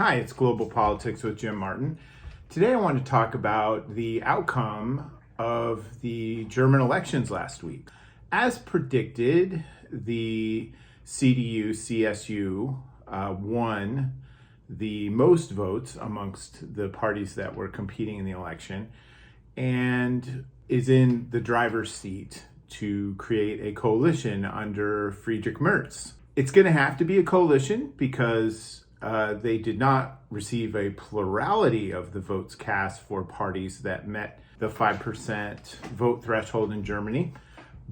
Hi, it's Global Politics with Jim Martin. Today I want to talk about the outcome of the German elections last week. As predicted, the CDU-CSU won the most votes amongst the parties that were competing in the election and is in the driver's seat to create a coalition under Friedrich Merz. It's going to have to be a coalition because they did not receive a plurality of the votes cast for parties that met the 5% vote threshold in Germany,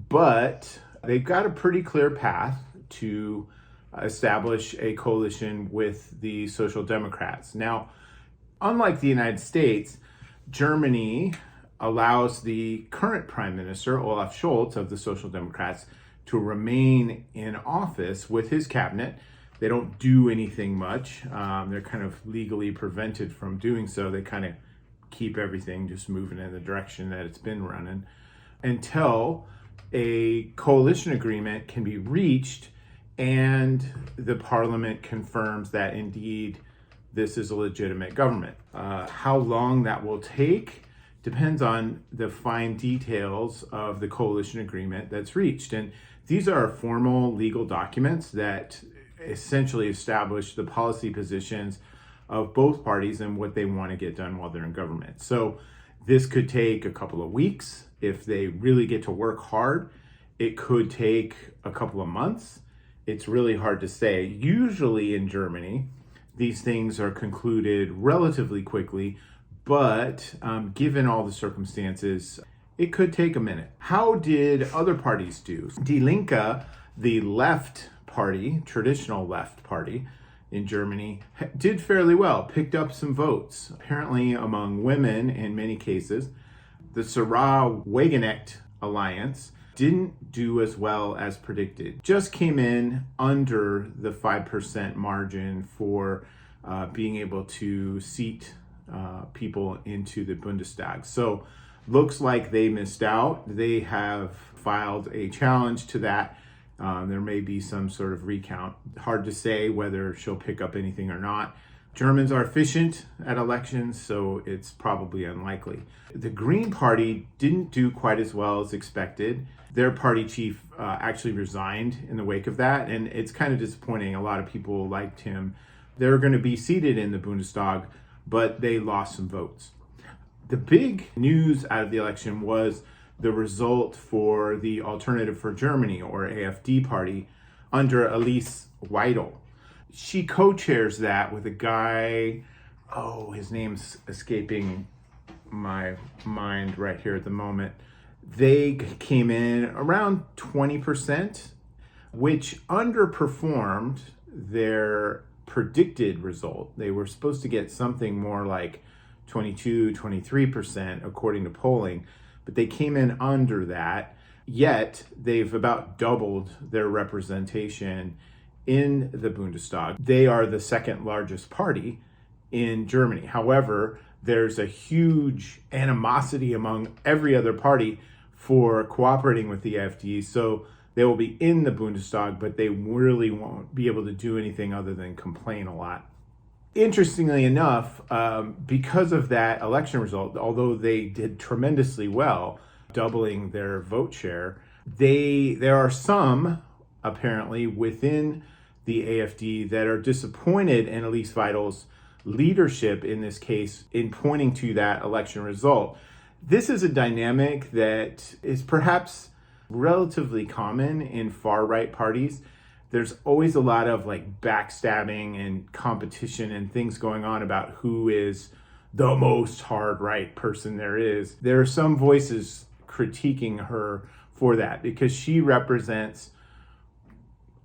but they've got a pretty clear path to establish a coalition with the Social Democrats. Now, unlike the United States, Germany allows the current Prime Minister, Olaf Scholz of the Social Democrats, to remain in office with his cabinet. They don't do anything much. They're kind of legally prevented from doing so. They kind of keep everything just moving in the direction that it's been running until a coalition agreement can be reached and the parliament confirms that indeed this is a legitimate government. How long that will take depends on the fine details of the coalition agreement that's reached. And these are formal legal documents that essentially establish the policy positions of both parties and what they want to get done while they're in government. So this could take a couple of weeks if they really get to work hard. It could take a couple of months. It's really hard to say. Usually in Germany, these things are concluded relatively quickly, but given all the circumstances, it could take a minute. How did other parties do? Die Linke, the left party, traditional left party in Germany, did fairly well, picked up some votes, apparently among women in many cases. The Jazerra-Wagenknecht alliance didn't do as well as predicted, just came in under the 5% margin for being able to seat people into the Bundestag. So looks like they missed out. They have filed a challenge to that. There may be some sort of recount. Hard to say whether she'll pick up anything or not. Germans are efficient at elections, so it's probably unlikely. The Green Party didn't do quite as well as expected. Their party chief actually resigned in the wake of that, and it's kind of disappointing. A lot of people liked him. They're going to be seated in the Bundestag, but they lost some votes. The big news out of the election was the result for the Alternative for Germany, or AfD party, under Alice Weidel. She co-chairs that with a guy, his name's escaping my mind right here at the moment. They came in around 20%, which underperformed their predicted result. They were supposed to get something more like 22, 23% according to polling, but they came in under that, yet they've about doubled their representation in the Bundestag. They are the second largest party in Germany. However, there's a huge animosity among every other party for cooperating with the AfD, so they will be in the Bundestag, but they really won't be able to do anything other than complain a lot. Interestingly enough, because of that election result, although they did tremendously well, doubling their vote share, there are some, apparently, within the AfD that are disappointed in Alice Weidel's leadership in this case in pointing to that election result. This is a dynamic that is perhaps relatively common in far-right parties. There's always a lot of backstabbing and competition and things going on about who is the most hard right person there is. There are some voices critiquing her for that because she represents,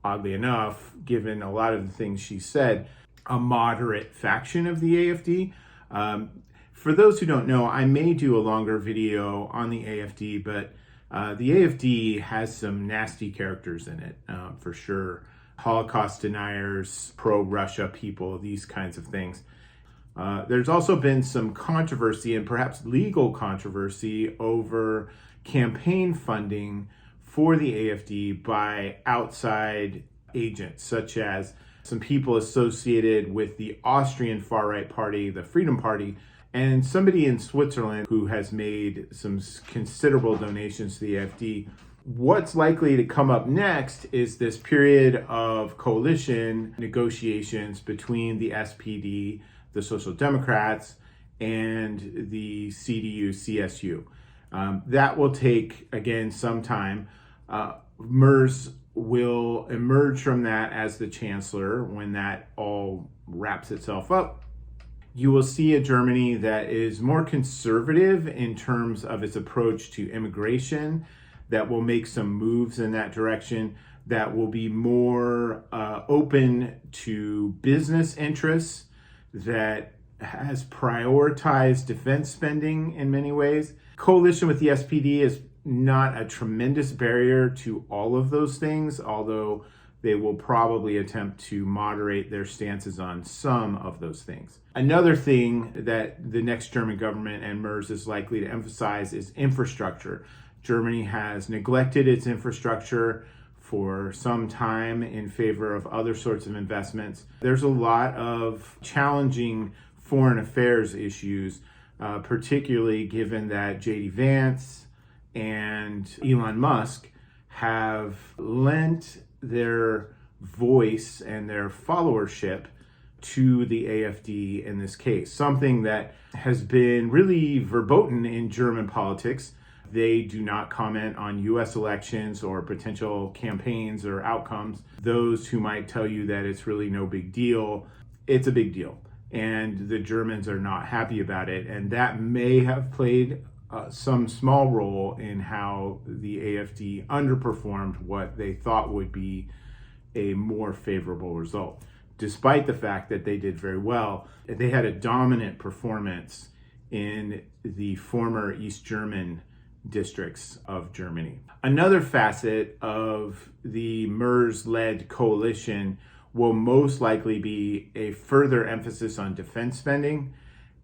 oddly enough, given a lot of the things she said, a moderate faction of the AfD. For those who don't know, I may do a longer video on the AfD, but the AfD has some nasty characters in it, for sure. Holocaust deniers, pro-Russia people, these kinds of things. There's also been some controversy and perhaps legal controversy over campaign funding for the AfD by outside agents, such as some people associated with the Austrian far-right party, the Freedom Party, and somebody in Switzerland who has made some considerable donations to the AfD. What's likely to come up next is this period of coalition negotiations between the SPD, the Social Democrats, and the CDU-CSU. That will take, again, some time. Merz will emerge from that as the chancellor when that all wraps itself up. You will see a Germany that is more conservative in terms of its approach to immigration, that will make some moves in that direction, that will be more open to business interests, that has prioritized defense spending in many ways. Coalition with the SPD is not a tremendous barrier to all of those things, although they will probably attempt to moderate their stances on some of those things. Another thing that the next German government and Merz is likely to emphasize is infrastructure. Germany has neglected its infrastructure for some time in favor of other sorts of investments. There's a lot of challenging foreign affairs issues, particularly given that J.D. Vance and Elon Musk have lent their voice and their followership to the AfD in this case, something that has been really verboten in German politics. They do not comment on US elections or potential campaigns or outcomes. Those who might tell you that it's really no big deal, it's a big deal. And the Germans are not happy about it. And that may have played some small role in how the AfD underperformed what they thought would be a more favorable result. Despite the fact that they did very well, they had a dominant performance in the former East German districts of Germany. Another facet of the Merz-led coalition will most likely be a further emphasis on defense spending,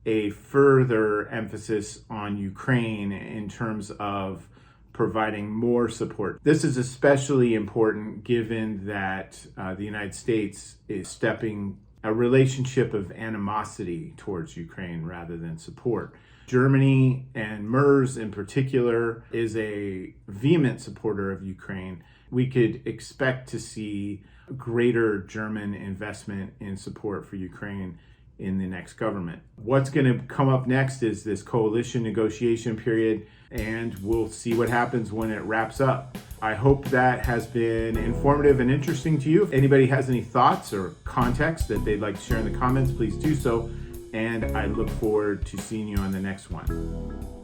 a further emphasis on Ukraine in terms of providing more support. This is especially important given that the United States is stepping a relationship of animosity towards Ukraine rather than support. Germany, and Merz in particular, is a vehement supporter of Ukraine. We could expect to see greater German investment in support for Ukraine in the next government. What's going to come up next is this coalition negotiation period, and we'll see what happens when it wraps up. I hope that has been informative and interesting to you. If anybody has any thoughts or context that they'd like to share in the comments, please do so. And I look forward to seeing you on the next one.